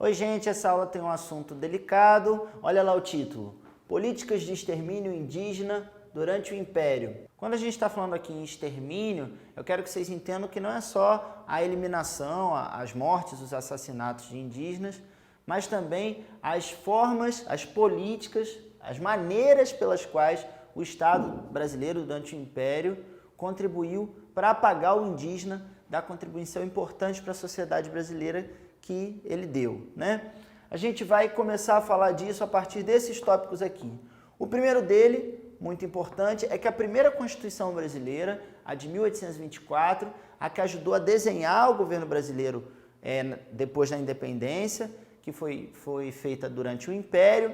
Oi, gente, essa aula tem um assunto delicado. Olha lá o título: Políticas de extermínio indígena durante o Império. Quando a gente está falando aqui em extermínio, eu quero que vocês entendam que não é só a eliminação, as mortes, os assassinatos de indígenas, mas também as formas, as políticas, as maneiras pelas quais o Estado brasileiro, durante o Império, contribuiu para apagar o indígena da contribuição importante para a sociedade brasileira que ele deu, né? A gente vai começar a falar disso a partir desses tópicos aqui. O primeiro dele, muito importante, é que a primeira Constituição brasileira, a de 1824, a que ajudou a desenhar o governo brasileiro depois da independência, que foi feita durante o Império,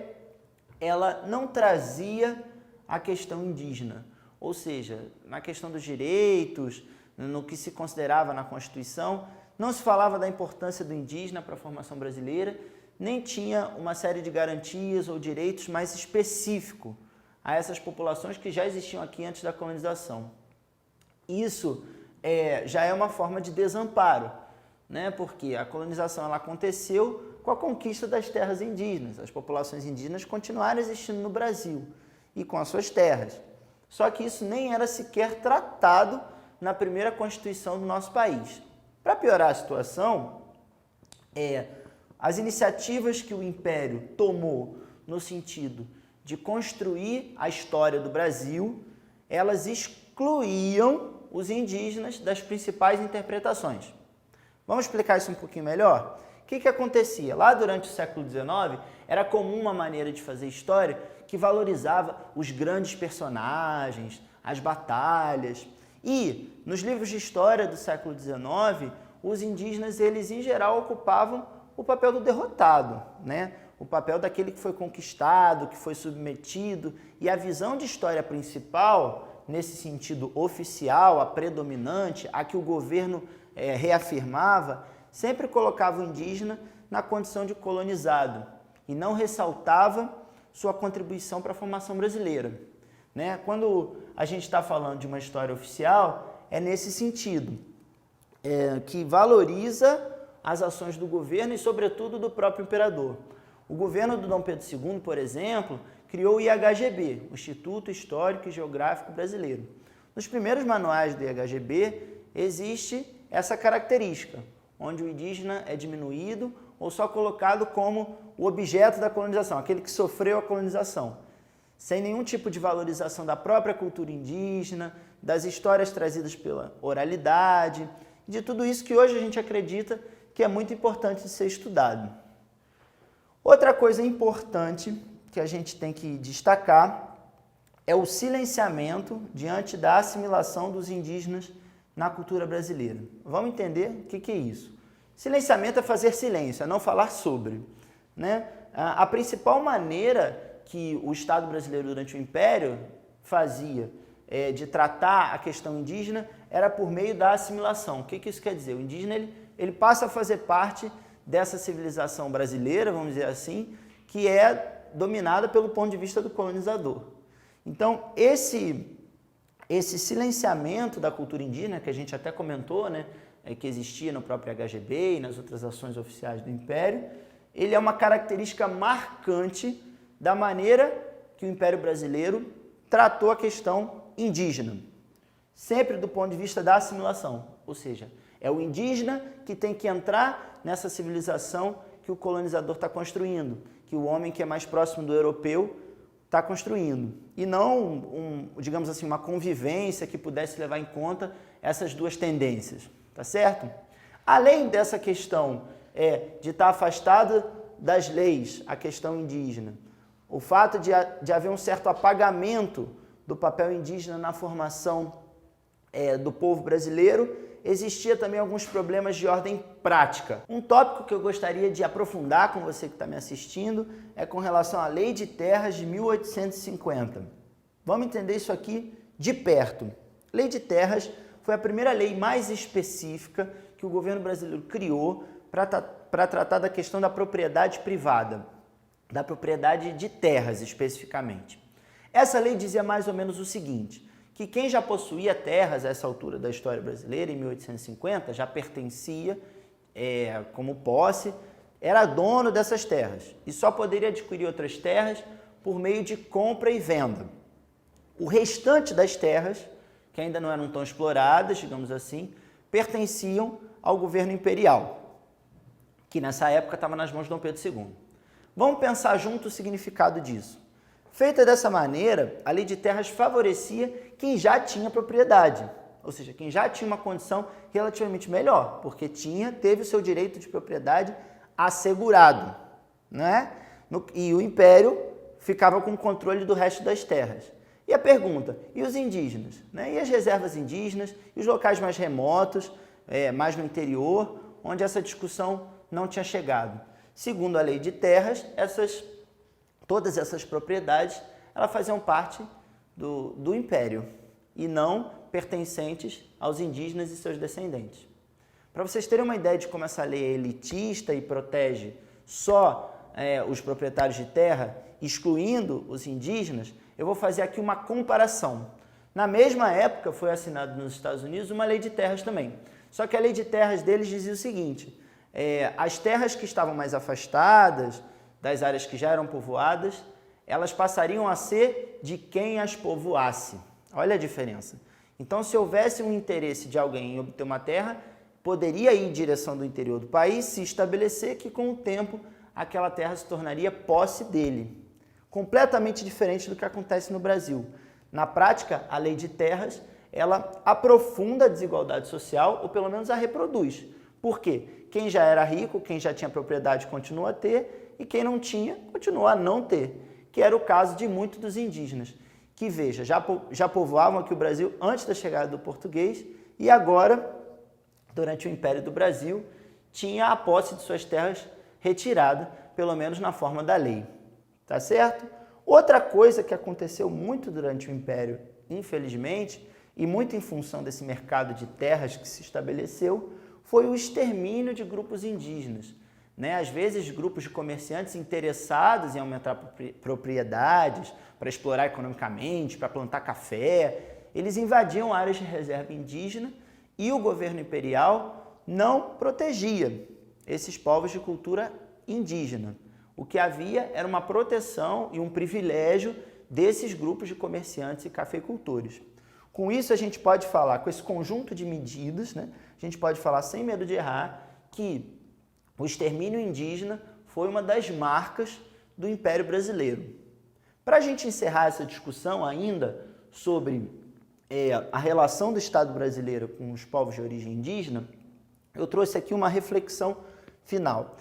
ela não trazia a questão indígena, ou seja, na questão dos direitos, no que se considerava na Constituição, não se falava da importância do indígena para a formação brasileira, nem tinha uma série de garantias ou direitos mais específicos a essas populações que já existiam aqui antes da colonização. Isso já é uma forma de desamparo, né? Porque a colonização ela aconteceu com a conquista das terras indígenas. As populações indígenas continuaram existindo no Brasil e com as suas terras. Só que isso nem era sequer tratado na primeira Constituição do nosso país. Para piorar a situação, as iniciativas que o Império tomou no sentido de construir a história do Brasil, elas excluíam os indígenas das principais interpretações. Vamos explicar isso um pouquinho melhor? O que acontecia? Lá durante o século XIX, era comum uma maneira de fazer história que valorizava os grandes personagens, as batalhas. E nos livros de história do século XIX, os indígenas, eles em geral ocupavam o papel do derrotado, né? O papel daquele que foi conquistado, que foi submetido. E a visão de história principal, nesse sentido oficial, a predominante, a que o governo reafirmava, sempre colocava o indígena na condição de colonizado e não ressaltava sua contribuição para a formação brasileira, né? Quando a gente está falando de uma história oficial, é nesse sentido, que valoriza as ações do governo e, sobretudo, do próprio imperador. O governo do Dom Pedro II, por exemplo, criou o IHGB, o Instituto Histórico e Geográfico Brasileiro. Nos primeiros manuais do IHGB existe essa característica, onde o indígena é diminuído ou só colocado como o objeto da colonização, aquele que sofreu a colonização, sem nenhum tipo de valorização da própria cultura indígena, das histórias trazidas pela oralidade, de tudo isso que hoje a gente acredita que é muito importante de ser estudado. Outra coisa importante que a gente tem que destacar é o silenciamento diante da assimilação dos indígenas na cultura brasileira. Vamos entender o que é isso. Silenciamento é fazer silêncio, é não falar sobre, né? A principal maneira que o Estado brasileiro durante o Império fazia de tratar a questão indígena era por meio da assimilação. O que isso quer dizer? O indígena ele passa a fazer parte dessa civilização brasileira, vamos dizer assim, que é dominada pelo ponto de vista do colonizador. Então, esse silenciamento da cultura indígena, que a gente até comentou, né, que existia no próprio IHGB e nas outras ações oficiais do Império, ele é uma característica marcante da maneira que o Império Brasileiro tratou a questão indígena, sempre do ponto de vista da assimilação, ou seja, é o indígena que tem que entrar nessa civilização que o colonizador está construindo, que o homem que é mais próximo do europeu está construindo, e não, digamos assim, uma convivência que pudesse levar em conta essas duas tendências, tá certo? Além dessa questão de estar afastado das leis, a questão indígena, o fato de haver um certo apagamento do papel indígena na formação do povo brasileiro, existia também alguns problemas de ordem prática. Um tópico que eu gostaria de aprofundar com você que está me assistindo é com relação à Lei de Terras de 1850. Vamos entender isso aqui de perto. Lei de Terras foi a primeira lei mais específica que o governo brasileiro criou para tratar da questão da propriedade privada, da propriedade de terras especificamente. Essa lei dizia mais ou menos o seguinte, que quem já possuía terras a essa altura da história brasileira, em 1850, já pertencia como posse, era dono dessas terras e só poderia adquirir outras terras por meio de compra e venda. O restante das terras, que ainda não eram tão exploradas, digamos assim, pertenciam ao governo imperial, que nessa época estava nas mãos de Dom Pedro II. Vamos pensar junto o significado disso. Feita dessa maneira, a lei de terras favorecia quem já tinha propriedade, ou seja, quem já tinha uma condição relativamente melhor, porque teve o seu direito de propriedade assegurado, né? E o império ficava com o controle do resto das terras. E a pergunta, e os indígenas? Né? E as reservas indígenas? E os locais mais remotos, mais no interior, onde essa discussão não tinha chegado? Segundo a lei de terras, todas essas propriedades elas faziam parte do império e não pertencentes aos indígenas e seus descendentes. Para vocês terem uma ideia de como essa lei é elitista e protege só os proprietários de terra, excluindo os indígenas, eu vou fazer aqui uma comparação. Na mesma época foi assinada nos Estados Unidos uma lei de terras também. Só que a lei de terras deles dizia o seguinte, as terras que estavam mais afastadas das áreas que já eram povoadas, elas passariam a ser de quem as povoasse. Olha a diferença. Então, se houvesse um interesse de alguém em obter uma terra, poderia ir em direção do interior do país, se estabelecer que com o tempo aquela terra se tornaria posse dele. Completamente diferente do que acontece no Brasil. Na prática, a lei de terras, ela aprofunda a desigualdade social, ou pelo menos a reproduz. Por quê? Quem já era rico, quem já tinha propriedade, continua a ter, e quem não tinha, continua a não ter, que era o caso de muitos dos indígenas, que, veja, já povoavam aqui o Brasil antes da chegada do português, e agora, durante o Império do Brasil, tinha a posse de suas terras retirada, pelo menos na forma da lei. Tá certo? Outra coisa que aconteceu muito durante o Império, infelizmente, e muito em função desse mercado de terras que se estabeleceu, foi o extermínio de grupos indígenas. Né? Às vezes, grupos de comerciantes interessados em aumentar propriedades, para explorar economicamente, para plantar café, eles invadiam áreas de reserva indígena e o governo imperial não protegia esses povos de cultura indígena. O que havia era uma proteção e um privilégio desses grupos de comerciantes e cafeicultores. Com isso, a gente pode falar, com esse conjunto de medidas, né, a gente pode falar sem medo de errar, que o extermínio indígena foi uma das marcas do Império Brasileiro. Para a gente encerrar essa discussão ainda sobre a relação do Estado brasileiro com os povos de origem indígena, eu trouxe aqui uma reflexão final.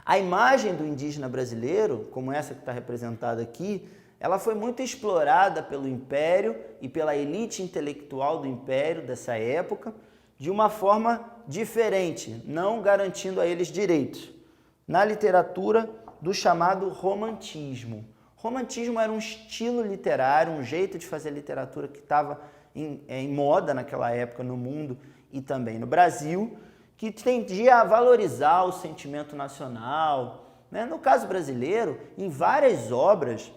A imagem do indígena brasileiro, como essa que está representada aqui, ela foi muito explorada pelo Império e pela elite intelectual do Império dessa época, de uma forma diferente, não garantindo a eles direitos, na literatura do chamado romantismo. Romantismo era um estilo literário, um jeito de fazer literatura que estava em moda naquela época no mundo e também no Brasil, que tendia a valorizar o sentimento nacional. Né? No caso brasileiro, em várias obras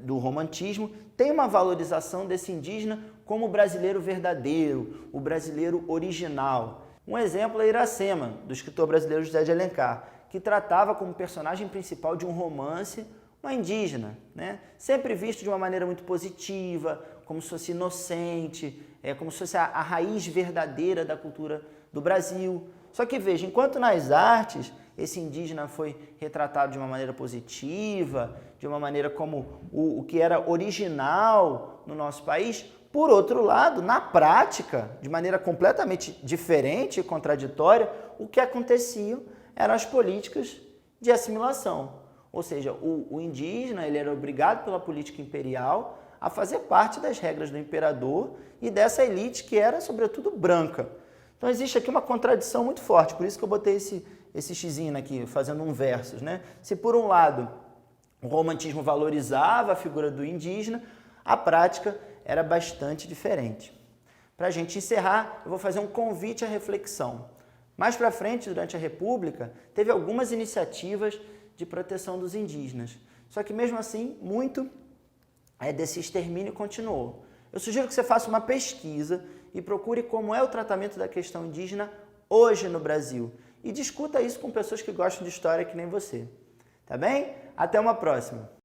do romantismo, tem uma valorização desse indígena como o brasileiro verdadeiro, o brasileiro original. Um exemplo é Iracema, do escritor brasileiro José de Alencar, que tratava como personagem principal de um romance uma indígena, né? Sempre visto de uma maneira muito positiva, como se fosse inocente, como se fosse a raiz verdadeira da cultura do Brasil. Só que veja, enquanto nas artes esse indígena foi retratado de uma maneira positiva, de uma maneira como o que era original no nosso país, por outro lado, na prática, de maneira completamente diferente e contraditória, o que acontecia eram as políticas de assimilação. Ou seja, o indígena ele era obrigado pela política imperial a fazer parte das regras do imperador e dessa elite que era, sobretudo, branca. Então, existe aqui uma contradição muito forte, por isso que eu botei esse xizinho aqui, fazendo um versus, né? Se, por um lado, o romantismo valorizava a figura do indígena, a prática era bastante diferente. Para a gente encerrar, eu vou fazer um convite à reflexão. Mais para frente, durante a República, teve algumas iniciativas de proteção dos indígenas. Só que, mesmo assim, muito desse extermínio continuou. Eu sugiro que você faça uma pesquisa e procure como é o tratamento da questão indígena hoje no Brasil. e discuta isso com pessoas que gostam de história que nem você. Tá bem? Até uma próxima!